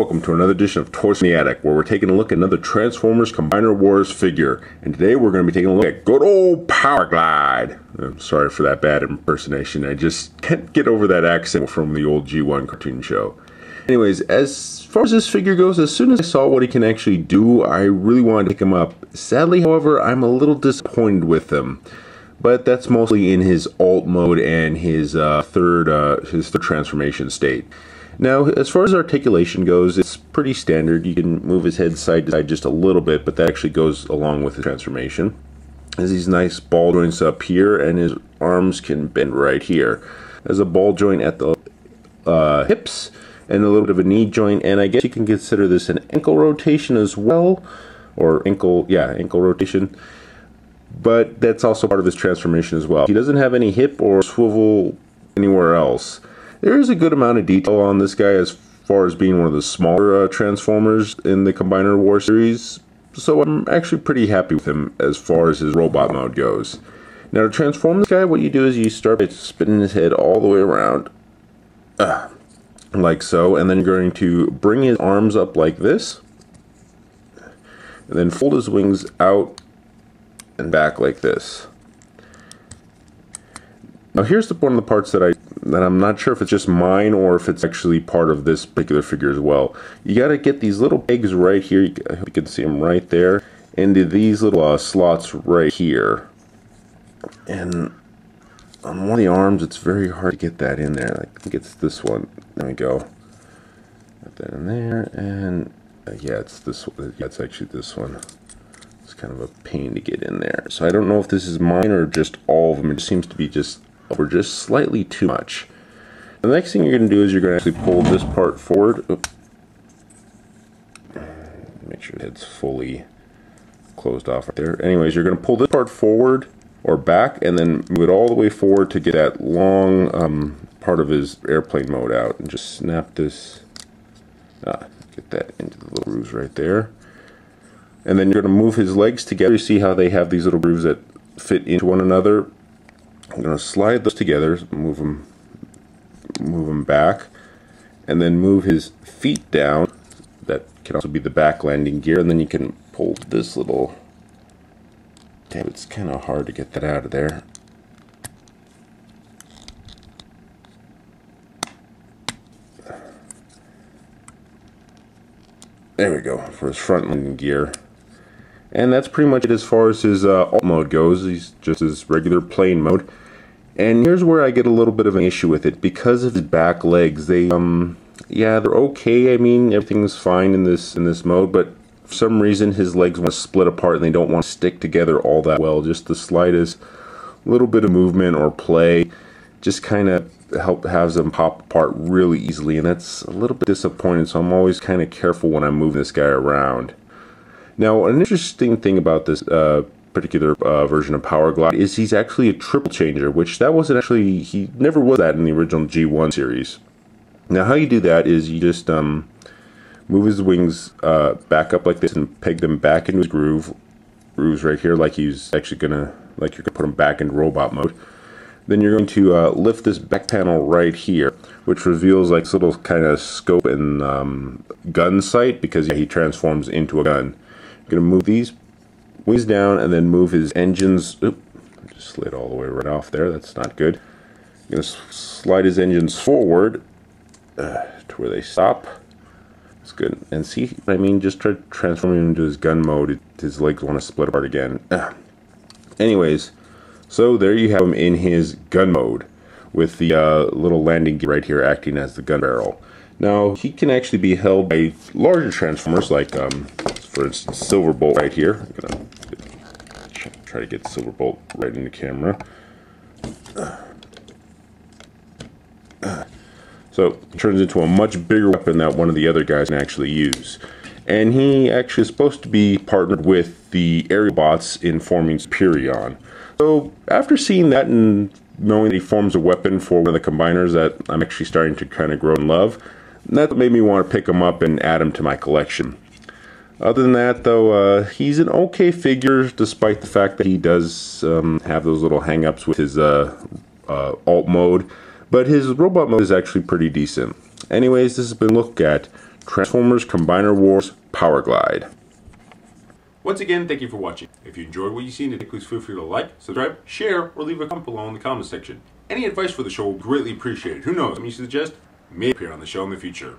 welcome to another edition of Toys in the Attic, where we're taking a look at another Transformers Combiner Wars figure. And today we're going to be taking a look at good old Powerglide. I'm sorry for that bad impersonation, I just can't get over that accent from the old G1 cartoon show. Anyways, as far as this figure goes, as soon as I saw what he can actually do, I really wanted to pick him up. Sadly, however, I'm a little disappointed with him. But that's mostly in his alt mode and his third transformation state. Now, as far as articulation goes, it's pretty standard. You can move his head side to side just a little bit, but that actually goes along with the transformation. There's these nice ball joints up here, and his arms can bend right here. There's a ball joint at the hips, and a little bit of a knee joint, and I guess you can consider this an ankle rotation as well, or ankle rotation. But that's also part of his transformation as well. He doesn't have any hip or swivel anywhere else. There is a good amount of detail on this guy as far as being one of the smaller Transformers in the Combiner War series, so I'm actually pretty happy with him as far as his robot mode goes. Now, to transform this guy, what you do is you start by spinning his head all the way around, like so, and then you're going to bring his arms up like this, and then fold his wings out and back like this. Now here's one of the parts that I'm not sure if it's just mine or if it's actually part of this particular figure as well. You got to get these little pegs right here, I hope you can see them right there, into these little slots right here. And on one of the arms it's very hard to get that in there. I think it's this one. There we go. Put that in there, and yeah, it's this one. Yeah, it's actually this one. It's kind of a pain to get in there. So I don't know if this is mine or just all of them. It seems to be just over just slightly too much. The next thing you're going to do is you're going to actually pull this part forward. Oops. Make sure the head's fully closed off right there. Anyways, you're going to pull this part forward or back and then move it all the way forward to get that long part of his airplane mode out. And just snap this, get that into the little grooves right there. And then you're going to move his legs together. You see how they have these little grooves that fit into one another. I'm going to slide those together, move them back, and then move his feet down. That can also be the back landing gear, and then you can pull this little tab. It's kind of hard to get that out of there. There we go, for his front landing gear. And that's pretty much it as far as his alt mode goes. He's just his regular plane mode. And here's where I get a little bit of an issue with it. Because of his back legs, they yeah, they're okay. I mean, everything's fine in this mode, but for some reason his legs want to split apart and they don't want to stick together all that well. Just the slightest little bit of movement or play just kind of has them pop apart really easily, and that's a little bit disappointing. So I'm always kind of careful when I'm moving this guy around. Now, an interesting thing about this particular version of Powerglide is he's actually a triple changer, which that wasn't actually, he never was that in the original G1 series. Now, how you do that is you just move his wings back up like this and peg them back into his grooves right here, like he's actually gonna, like you're gonna put him back into robot mode. Then you're going to lift this back panel right here, which reveals like this little kind of scope and gun sight, because yeah, he transforms into a gun. Going to move these wings down and then move his engines. Oop, just slid all the way right off there. That's not good. Going to slide his engines forward to where they stop. That's good. And see, I mean, just try to transform him into his gun mode. His legs want to split apart again. Anyways, so there you have him in his gun mode with the little landing gear right here acting as the gun barrel. Now, he can actually be held by larger Transformers, like, for instance, Silverbolt right here. I'm going to try to get Silverbolt right in the camera. So, it turns into a much bigger weapon that one of the other guys can actually use. And he actually is supposed to be partnered with the aerial bots in forming Superion. So, after seeing that and knowing that he forms a weapon for one of the combiners that I'm actually starting to kind of grow in love, that made me want to pick him up and add him to my collection. Other than that, though, he's an okay figure, despite the fact that he does have those little hang-ups with his alt mode. But his robot mode is actually pretty decent. Anyways, this has been a look at Transformers Combiner Wars Powerglide. Once again, thank you for watching. If you enjoyed what you've seen today, please feel free to like, subscribe, share, or leave a comment below in the comment section. Any advice for the show will be greatly appreciated. Who knows, something you suggest may appear on the show in the future.